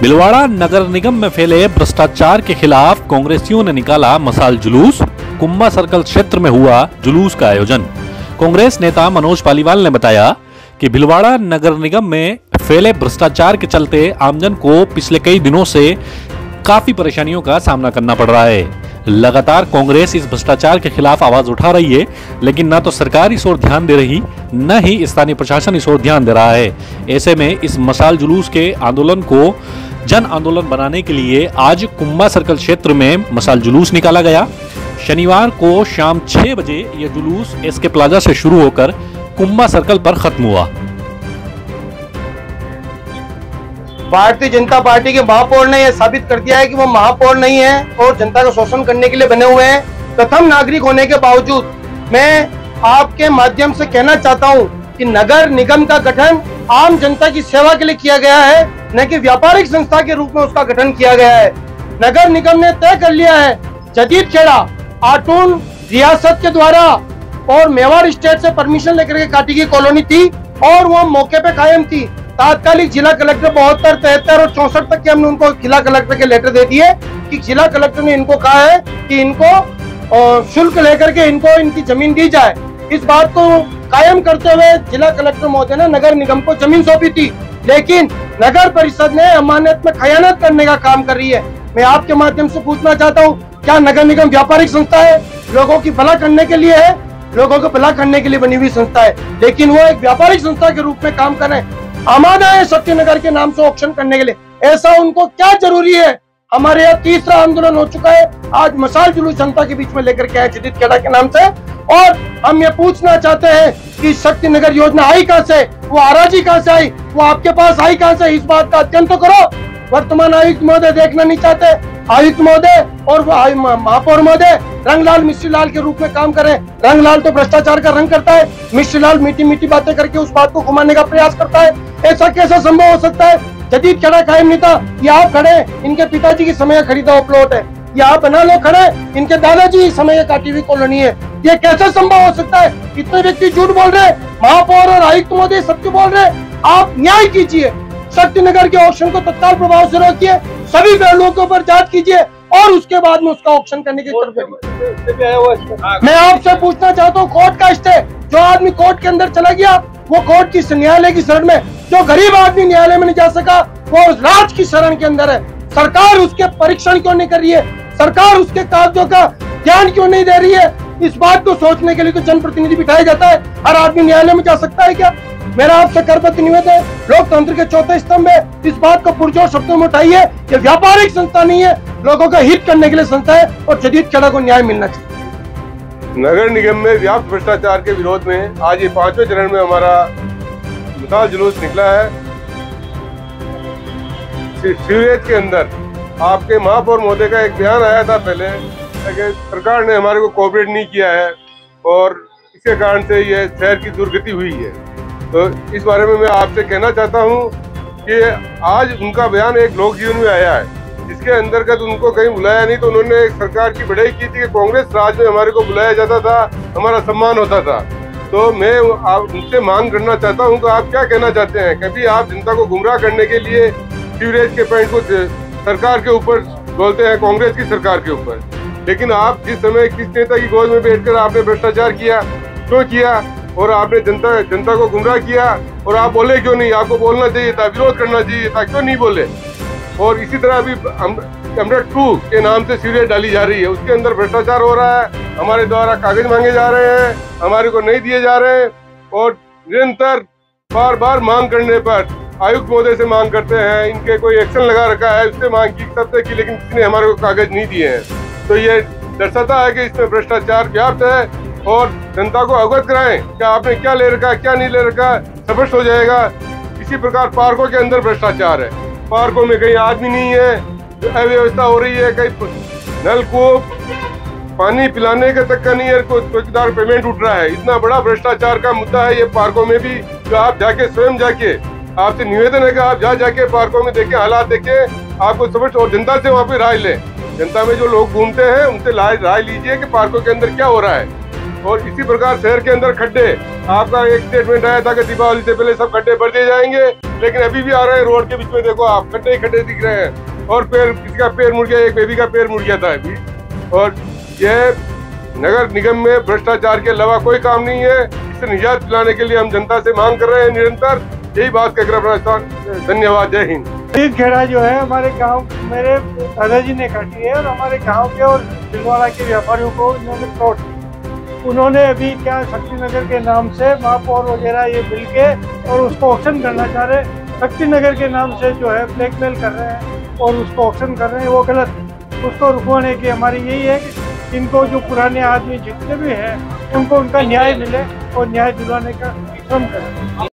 भीलवाड़ा नगर निगम में फैले भ्रष्टाचार के खिलाफ कांग्रेसियों ने निकाला मशाल जुलूस। कुंभा सर्कल क्षेत्र में हुआ जुलूस का आयोजन। कांग्रेस नेता मनोज पालीवाल ने बताया कि भीलवाड़ा नगर निगम में फैले भ्रष्टाचार के चलते आमजन को पिछले कई दिनों से काफी परेशानियों का सामना करना पड़ रहा है। लगातार कांग्रेस इस भ्रष्टाचार के खिलाफ आवाज उठा रही है, लेकिन न तो सरकार इस ओर ध्यान दे रही, न ही स्थानीय प्रशासन इस ओर ध्यान दे रहा है। ऐसे में इस मशाल जुलूस के आंदोलन को जन आंदोलन बनाने के लिए आज कुंभा सर्कल क्षेत्र में मशाल जुलूस निकाला गया। शनिवार को शाम 6 बजे यह जुलूस एसके प्लाजा से शुरू होकर कुंभा सर्कल पर खत्म हुआ। भारतीय जनता पार्टी के महापौर ने यह साबित कर दिया है कि वो महापौर नहीं है और जनता का शोषण करने के लिए बने हुए हैं। प्रथम नागरिक होने के बावजूद मैं आपके माध्यम से कहना चाहता हूं कि नगर निगम का गठन आम जनता की सेवा के लिए किया गया है, न कि व्यापारिक संस्था के रूप में उसका गठन किया गया है। नगर निगम ने तय कर लिया है जदीद खेड़ा आटून रियासत के द्वारा और मेवाड़ स्टेट से परमिशन लेकर के काटी गई कॉलोनी थी और वो मौके पे कायम थी। तात्कालिक जिला कलेक्टर 72, 73 और 64 तक के हमने उनको जिला कलेक्टर के लेटर दे दिए कि जिला कलेक्टर ने इनको कहा है कि इनको शुल्क लेकर के इनको इनकी जमीन दी जाए। इस बात को कायम करते हुए जिला कलेक्टर महोदय ने नगर निगम को जमीन सौंपी थी, लेकिन नगर परिषद ने अमानत में खयानत करने का काम कर रही है। मैं आपके माध्यम से पूछना चाहता हूँ, क्या नगर निगम व्यापारिक संस्था है? लोगों की भला करने के लिए है, लोगों को भला करने के लिए बनी हुई संस्था है, लेकिन वो एक व्यापारिक संस्था के रूप में काम कर रहे हैं। आमादा है शक्तिनगर के नाम से ऑक्शन करने के लिए। ऐसा उनको क्या जरूरी है? हमारे यहाँ तीसरा आंदोलन हो चुका है, आज मशाल जुलूस जनता के बीच में लेकर के आए जदीद खेड़ा के नाम से, और हम ये पूछना चाहते हैं कि शक्तिनगर योजना आई कहां से, वो आराजी कहां से आई, वो आपके पास आई कहां से? इस बात का अध्ययन तो करो। वर्तमान आयुक्त महोदय देखना नहीं चाहते। आयुक्त महोदय और महापौर महोदय रंगलाल मिश्रीलाल के रूप में काम करें। रंगलाल तो भ्रष्टाचार का रंग करता है, मिश्रीलाल मीठी मीठी बातें करके उस बात को घुमाने का प्रयास करता है। ऐसा कैसा संभव हो सकता है? जदीद खेड़ा कायम नहीं था, ये आप खड़े, इनके पिताजी की समय खरीदा हुआ प्लॉट है, ये आप बना लो खड़े, इनके दादाजी समय काटी हुई कॉलोनी है। ये कैसे संभव हो सकता है? इतने व्यक्ति झूठ बोल रहे, महापौर और आयुक्त महोदय सत्य बोल रहे। आप न्याय कीजिए, शक्तिनगर के ऑक्शन को तत्काल प्रभाव से रोकिए, सभी पहलुओं के ऊपर जांच कीजिए और उसके बाद में उसका ऑक्शन करने की तरफ करिए। मैं आपसे पूछना चाहता हूँ, कोर्ट का स्टे, जो आदमी कोर्ट के अंदर चला गया वो कोर्ट की न्यायालय की शरण में, जो गरीब आदमी न्यायालय में नहीं जा सका वो राज की शरण के अंदर है। सरकार उसके परीक्षण क्यों नहीं कर रही है? सरकार उसके कागजों का ध्यान क्यों नहीं दे रही है? इस बात को सोचने के लिए तो जनप्रतिनिधि बिठाया जाता है। हर आदमी न्यायालय में जा सकता है क्या? मेरा आपसे करबद्ध निवेदन है, लोकतंत्र के चौथे स्तंभ है, इस बात को पुरजोर शब्दों में उठाइए कि व्यापारिक संस्था नहीं है, लोगों का हित करने के लिए संस्था है और जदीद खेड़ा को न्याय मिलना चाहिए। नगर निगम में व्यापक भ्रष्टाचार के विरोध में आज ये 5वें चरण में हमारा मशाल जुलूस निकला है। सीवरेज के अंदर आपके महापौर महोदय का एक बयान आया था पहले कि सरकार ने हमारे को कोऑपरेट नहीं किया है और इसके कारण से ये शहर की दुर्गति हुई है। तो इस बारे में मैं आपसे कहना चाहता हूँ कि आज उनका बयान एक लोक जीवन में आया है, जिसके अंतर्गत उनको कहीं बुलाया नहीं। तो उन्होंने एक सरकार की बढ़ाई की थी कि कांग्रेस राज में हमारे को बुलाया जाता था, हमारा सम्मान होता था। तो मैं उनसे मांग करना चाहता हूं कि आप क्या कहना चाहते हैं? कभी आप जनता को गुमराह करने के लिए सीवरेज के पॉइंट को सरकार के ऊपर बोलते हैं, कांग्रेस की सरकार के ऊपर, लेकिन आप जिस समय किस नेता की गोद में बैठकर आपने भ्रष्टाचार किया, क्यों किया, और आपने जनता को गुमराह किया, और आप बोले क्यों नहीं? आपको बोलना चाहिए था, विरोध करना चाहिए था, क्यों नहीं बोले? और इसी तरह अभी अमृत 2 के नाम से सीवरेज डाली जा रही है, उसके अंदर भ्रष्टाचार हो रहा है, हमारे द्वारा कागज मांगे जा रहे हैं, हमारे को नहीं दिए जा रहे हैं, और निरंतर बार बार मांग करने पर आयुक्त महोदय से मांग करते हैं, इनके कोई एक्शन लगा रखा है, उससे मांग की सबसे की, लेकिन किसी ने हमारे को कागज नहीं दिए हैं। तो ये दर्शाता है कि इसमें भ्रष्टाचार व्याप्त है, और जनता को अवगत कराएं कि आपने क्या ले रखा है, क्या नहीं ले रखा, स्पष्ट हो जाएगा। इसी प्रकार पार्कों के अंदर भ्रष्टाचार है, पार्कों में कहीं आदमी नहीं है, अव्यवस्था हो रही है, कहीं नलकूप पानी पिलाने के तक का नहीं है, चौकीदार पेमेंट उठ रहा है। इतना बड़ा भ्रष्टाचार का मुद्दा है ये पार्कों में भी, जो आप जाके स्वयं जाके, आपसे निवेदन है कि आप जाके पार्कों में देखें, हालात देखें, आपको समझ, और जनता से वहाँ पे राय लें। जनता में जो लोग घूमते हैं उनसे राय लीजिए कि पार्कों के अंदर क्या हो रहा है। और इसी प्रकार शहर के अंदर खड्डे, आपका एक स्टेटमेंट आया था कि दीपावली से पहले सब खड्डे भर दिए जाएंगे, लेकिन अभी भी आ रहे हैं रोड के बीच में, देखो आप खड्डे ही खड्डे दिख रहे हैं। और पैर, किसी का पैर मुड़ गया, एक बेबी का पैर मुड़ गया था अभी। और यह नगर निगम में भ्रष्टाचार के अलावा कोई काम नहीं है। इससे निजात दिलाने के लिए हम जनता से मांग कर रहे हैं निरंतर। यही बात कहकर अपना धन्यवाद। जय हिंद। एक खेड़ा जो है हमारे गांव, मेरे दादाजी ने काटी है और हमारे गांव के और छिंदवाड़ा के व्यापारियों को इन्होंने प्लॉट दी। उन्होंने अभी क्या शक्तिनगर के नाम से महापौर वगैरह ये मिल के और उसको ऑक्शन करना चाह रहे, शक्तिनगर के नाम से जो है ब्लैकमेल कर रहे हैं और उसको ऑक्शन कर रहे हैं, वो गलत है। उसको रुकवाने की हमारी यही है कि इनको जो पुराने आदमी जितने भी हैं उनको उनका न्याय मिले और न्याय दिलवाने का श्रम करें।